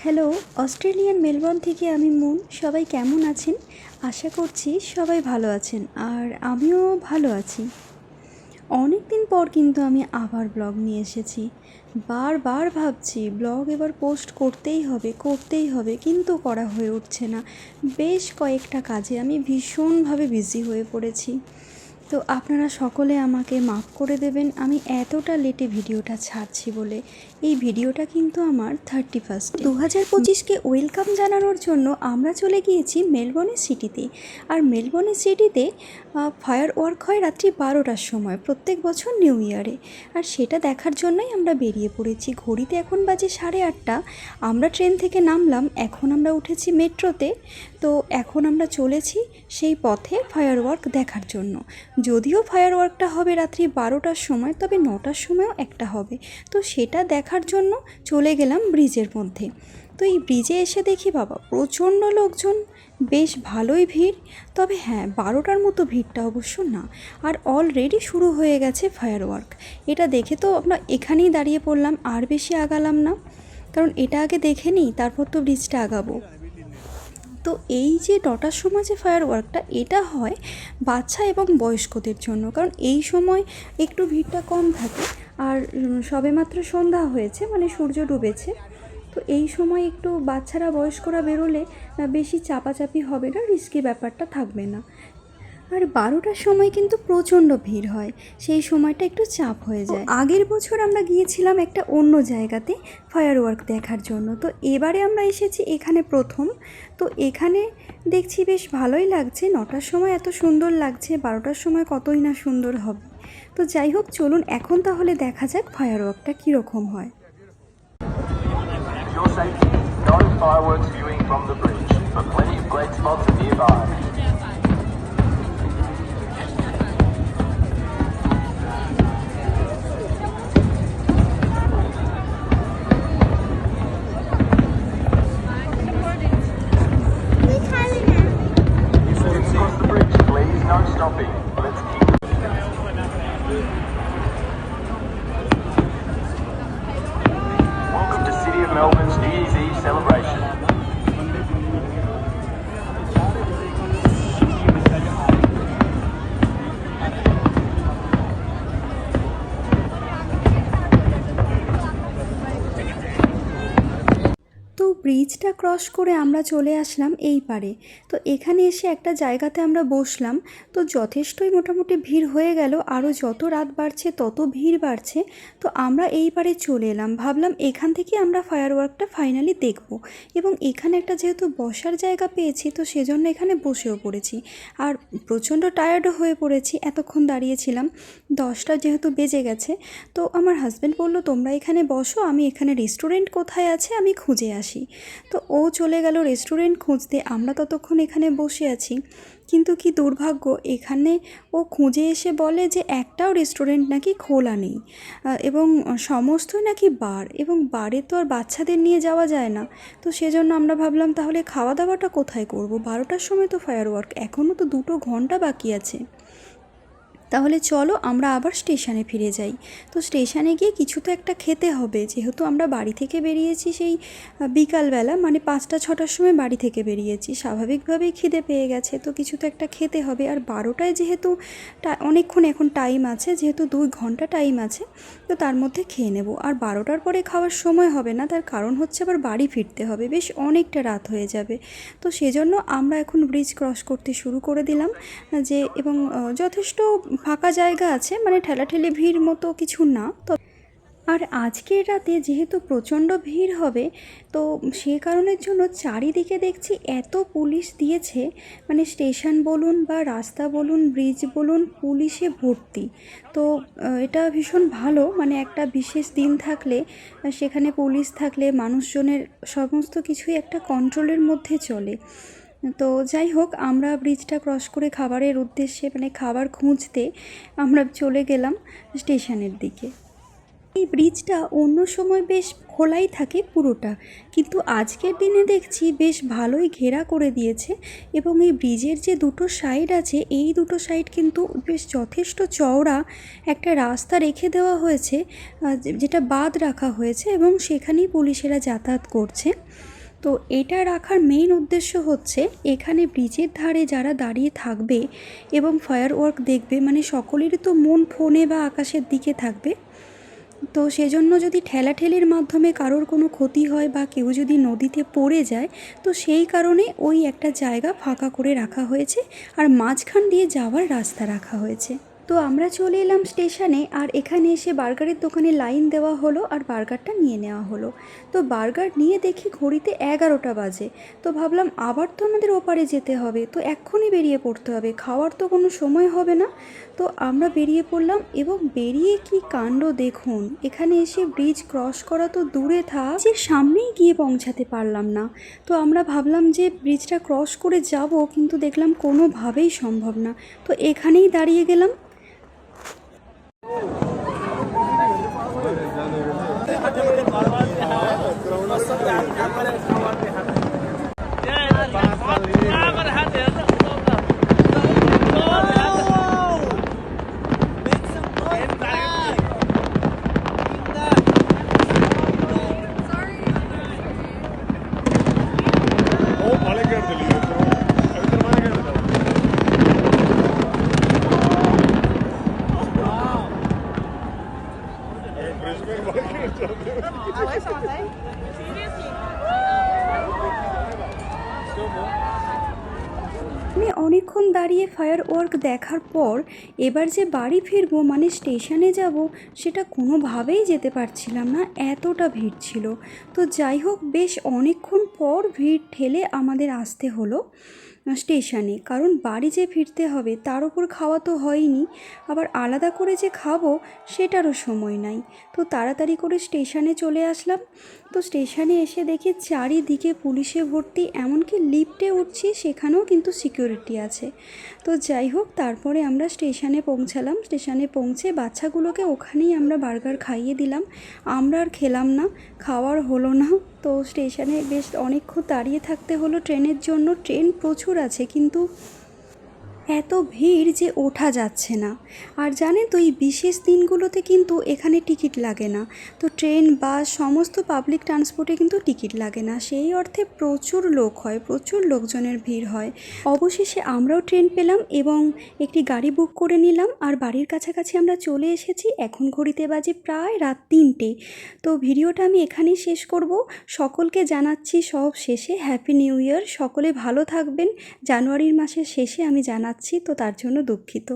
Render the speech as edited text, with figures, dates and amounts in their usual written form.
Hello, Australian Melbourne থেকে আমি moon. সবাই কেমন আছেন? আশা করছি সবাই ভালো আছেন, আর আমিও ভালো আছি। অনেক দিন পর কিন্তু আমি আবার ব্লগ নিয়ে এসেছি। বারবার ভাবছি ব্লগ এবার পোস্ট করতেই হবে, কিন্তু করা হয়ে উঠছে না। বেশ কয়েকটা কাজে আমি ভীষণভাবে বিজি হয়ে পড়েছি। তো আপনারা সকলে আমাকে মাফ করে দেবেন আমি এতটা লেটে ভিডিওটা ছাড়ছি বলে। এই ভিডিওটা কিন্তু আমার 31 2025কে ওয়েলকাম জানানোর জন্য আমরা চলে গিয়েছি মেলবোর্নের সিটিতে। আর মেলবোর্নের সিটিতে ফায়ার ওয়ার্ক হয় রাত্রি 12টার সময় প্রত্যেক বছর নিউ ইয়ারে। আর সেটা দেখার জন্যই আমরা বেরিয়ে পড়েছি। ঘড়িতে এখন বাজে 8:30। আমরা ট্রেন থেকে নামলাম, এখন আমরা উঠেছি মেট্রোতে। তো এখন আমরা চলেছি সেই পথে ফায়ার ওয়ার্ক দেখার জন্য। যদিও ফায়ার ওয়ার্কটা হবে রাত্রি 12টার সময়, তবে 9টার সময়ও একটা হবে। তো সেটা দেখার জন্য চলে গেলাম ব্রিজের মধ্যে। তো এই ব্রিজে এসে দেখি বাবা প্রচণ্ড লোকজন, বেশ ভালোই ভিড়। তবে হ্যাঁ, 12টার মতো ভিড়টা অবশ্য না। আর অলরেডি শুরু হয়ে গেছে ফায়ার ওয়ার্ক। এটা দেখে তো আমরা এখানেই দাঁড়িয়ে পড়লাম, আর বেশি আগালাম না, কারণ এটা আগে দেখে নিই, তারপর তো ব্রিজটা আগাবো। তো এই যে 9টার সময় যে ফায়ার ওয়ার্কটা, এটা হয় বাচ্চা এবং বয়স্কদের জন্য, কারণ এই সময় একটু ভিড়টা কম থাকে। আর সবেমাত্র সন্ধ্যা হয়েছে, মানে সূর্য ডুবেছে। তো এই সময় একটু বাচ্চারা বয়স্করা বেরোলে বেশি চাপাচাপি হবে না, রিস্কি ব্যাপারটা থাকবে না। আর 12টার সময় কিন্তু প্রচণ্ড ভিড় হয়, সেই সময়টা একটু চাপ হয়ে যায়। আগের বছর আমরা গিয়েছিলাম একটা অন্য জায়গাতে ফায়ার ওয়ার্ক দেখার জন্য, তো এবারে আমরা এসেছি এখানে প্রথম। তো এখানে দেখছি বেশ ভালোই লাগছে। 9টার সময় এত সুন্দর লাগছে, 12টার সময় কতই না সুন্দর হবে। তো যাই হোক, চলুন এখন তাহলে দেখা যাক ফায়ার ওয়ার্কটা কীরকম হয়। For your safety, no fireworks viewing from the bridge, but plenty of great spots are nearby. Across the bridge, please, no stopping. Let's keep Welcome to City of Melbourne's New Year's Eve celebration. তো ব্রিজটা cross করে আমরা চলে আসলাম এই পারে। তো এখানে এসে একটা জায়গাতে আমরা বসলাম। তো যথেষ্টই মোটামুটি ভিড় হয়ে গেল, আরও যত রাত বাড়ছে তত ভিড় বাড়ছে। তো আমরা এই পারে চলে এলাম, ভাবলাম এখান থেকে আমরা ফায়ার ওয়ার্কটা ফাইনালি দেখব। এবং এখানে একটা যেহেতু বসার জায়গা পেয়েছি, তো সেজন্য এখানে বসেও পড়েছি। আর প্রচণ্ড টায়ার্ডও হয়ে পড়েছি, এতক্ষণ দাঁড়িয়েছিলাম। 10টা যেহেতু বেজে গেছে, তো আমার হাজব্যান্ড বলল তোমরা এখানে বসো, আমি এখানে রেস্টুরেন্ট কোথায় আছে আমি খুঁজে আসি। তো ও চলে গেল রেস্টুরেন্ট খুঁজতে, আমরা ততক্ষণ এখানে বসে আছি। কিন্তু কি দুর্ভাগ্য, এখানে ও খুঁজে এসে বলে যে একটাও রেস্টুরেন্ট নাকি খোলা নেই, এবং সমস্তই নাকি বার, এবং বারে তো আর বাচ্চাদের নিয়ে যাওয়া যায় না। তো সেজন্য আমরা ভাবলাম তাহলে খাওয়া দাওয়াটা কোথায় করব? 12টার সময় তো ফায়ার ওয়ার্ক, এখনও তো 2 ঘন্টা বাকি আছে। তাহলে চলো আমরা আবার স্টেশনে ফিরে যাই। তো স্টেশনে গিয়ে কিছু তো একটা খেতে হবে, যেহেতু আমরা বাড়ি থেকে বেরিয়েছি সেই বিকালবেলা, মানে 5টা-6টার সময় বাড়ি থেকে বেরিয়েছি। স্বাভাবিকভাবেই খিদে পেয়ে গেছে, তো কিছু তো একটা খেতে হবে। আর 12টায় যেহেতু অনেকক্ষণ এখন টাইম আছে, যেহেতু 2 ঘন্টা টাইম আছে, তো তার মধ্যে খেয়ে নেব। আর 12টার পরে খাওয়ার সময় হবে না, তার কারণ হচ্ছে আবার বাড়ি ফিরতে হবে, বেশ অনেকটা রাত হয়ে যাবে। তো সেজন্য আমরা এখন ব্রিজ ক্রস করতে শুরু করে দিলাম, যে এবং যথেষ্ট ফাঁকা জায়গা আছে, মানে ঠেলাঠেলি ভিড় মতো কিছু না। তো আর আজকের রাতে যেহেতু প্রচণ্ড ভিড় হবে, তো সে কারণের জন্য চারিদিকে দেখছি এত পুলিশ দিয়েছে, মানে স্টেশন বলুন বা রাস্তা বলুন, ব্রিজ বলুন, পুলিশে ভর্তি। তো এটা ভীষণ ভালো, মানে একটা বিশেষ দিন থাকলে সেখানে পুলিশ থাকলে মানুষজনের সমস্ত কিছুই একটা কন্ট্রোলের মধ্যে চলে। তো যাই হোক, আমরা ব্রিজটা ক্রস করে খাবারের উদ্দেশ্যে, মানে খাবার খুঁজতে আমরা চলে গেলাম স্টেশনের দিকে। এই ব্রিজটা অন্য সময় বেশ খোলাই থাকে পুরোটা, কিন্তু আজকের দিনে দেখছি বেশ ভালোই ঘেরা করে দিয়েছে। এবং এই ব্রিজের যে 2টো সাইড আছে, এই 2টো সাইড কিন্তু বেশ যথেষ্ট চওড়া একটা রাস্তা রেখে দেওয়া হয়েছে, যেটা বাঁধ রাখা হয়েছে, এবং সেখানেই পুলিশেরা যাতায়াত করছে। তো এটা রাখার মেইন উদ্দেশ্য হচ্ছে এখানে ব্রিজের ধারে যারা দাঁড়িয়ে থাকবে এবং ফায়ার ওয়ার্ক দেখবে, মানে সকলেরই তো মন ফোনে বা আকাশের দিকে থাকবে। তো সেজন্য যদি ঠেলাঠেলির মাধ্যমে কারোর কোনো ক্ষতি হয় বা কেউ যদি নদীতে পড়ে যায়, তো সেই কারণে ওই একটা জায়গা ফাঁকা করে রাখা হয়েছে আর মাঝখান দিয়ে যাওয়ার রাস্তা রাখা হয়েছে। তো আমরা চলে এলাম স্টেশনে, আর এখানে এসে বার্গারের দোকানে লাইন দেওয়া হলো আর বার্গারটা নিয়ে নেওয়া হলো। তো বার্গার নিয়ে দেখি ঘড়িতে 11টা বাজে। তো ভাবলাম আবার তো আমাদের ওপারে যেতে হবে, তো এক্ষুনি বেরিয়ে পড়তে হবে, খাওয়ার তো কোনো সময় হবে না। তো আমরা বেরিয়ে পড়লাম এবং বেরিয়ে কি কাণ্ড দেখুন, এখানে এসে ব্রিজ ক্রস করা তো দূরে থাক, যে সামনেই গিয়ে পৌঁছাতে পারলাম না। তো আমরা ভাবলাম যে ব্রিজটা ক্রস করে যাব, কিন্তু দেখলাম কোনোভাবেই সম্ভব না। তো এখানেই দাঁড়িয়ে গেলাম। আমি অনেকক্ষণ দাঁড়িয়ে ফায়ার ওয়ার্ক দেখার পর এবার যে বাড়ি ফিরবো, মানে স্টেশনে যাব, সেটা কোনোভাবেই যেতে পারছিলাম না, এতটা ভিড় ছিল। তো যাই হোক, বেশ অনেকক্ষণ পর ভিড় ঠেলে আমাদের আসতে হলো স্টেশনে, কারণ বাড়ি যে ফিরতে হবে তার উপর খাওয়া তো হয়নি, আবার আলাদা করে যে খাবো সেটারও সময় নাই। তো তাড়াতাড়ি করে স্টেশনে চলে আসলাম। তো স্টেশনে এসে দেখি চারিদিকে পুলিশে ভর্তি, এমনকি লিফটে উঠছি সেখানেও কিন্তু সিকিউরিটি আছে। তো যাই হোক, তারপরে আমরা স্টেশনে পৌঁছালাম। স্টেশনে পৌঁছে বাচ্চাগুলোকে ওখানেই আমরা বার্গার খাইয়ে দিলাম। আমরা আর খেলাম না, খাওয়ার হলো না। তো স্টেশনে বেশ অনেকক্ষণ দাঁড়িয়ে থাকতে হলো ট্রেনের জন্য। ট্রেন প্রচুর আছে, কিন্তু এত ভিড় যে ওঠা যাচ্ছে না। আর জানেন তো, এই বিশেষ দিনগুলোতে কিন্তু এখানে টিকিট লাগে না। তো ট্রেন, বাস, সমস্ত পাবলিক ট্রান্সপোর্টে কিন্তু টিকিট লাগে না, সেই অর্থে প্রচুর লোক হয়, প্রচুর লোকজনের ভিড় হয়। অবশেষে আমরাও ট্রেন পেলাম এবং একটি গাড়ি বুক করে নিলাম, আর বাড়ির কাছাকাছি আমরা চলে এসেছি। এখন ঘড়িতে বাজে প্রায় রাত 3টে। তো ভিডিওটা আমি এখানেই শেষ করব। সকলকে জানাচ্ছি সব শেষে হ্যাপি নিউ ইয়ার। সকলে ভালো থাকবেন। জানুয়ারির মাসের শেষে আমি জানাচ্ছি, তো তার জন্য দুঃখিত।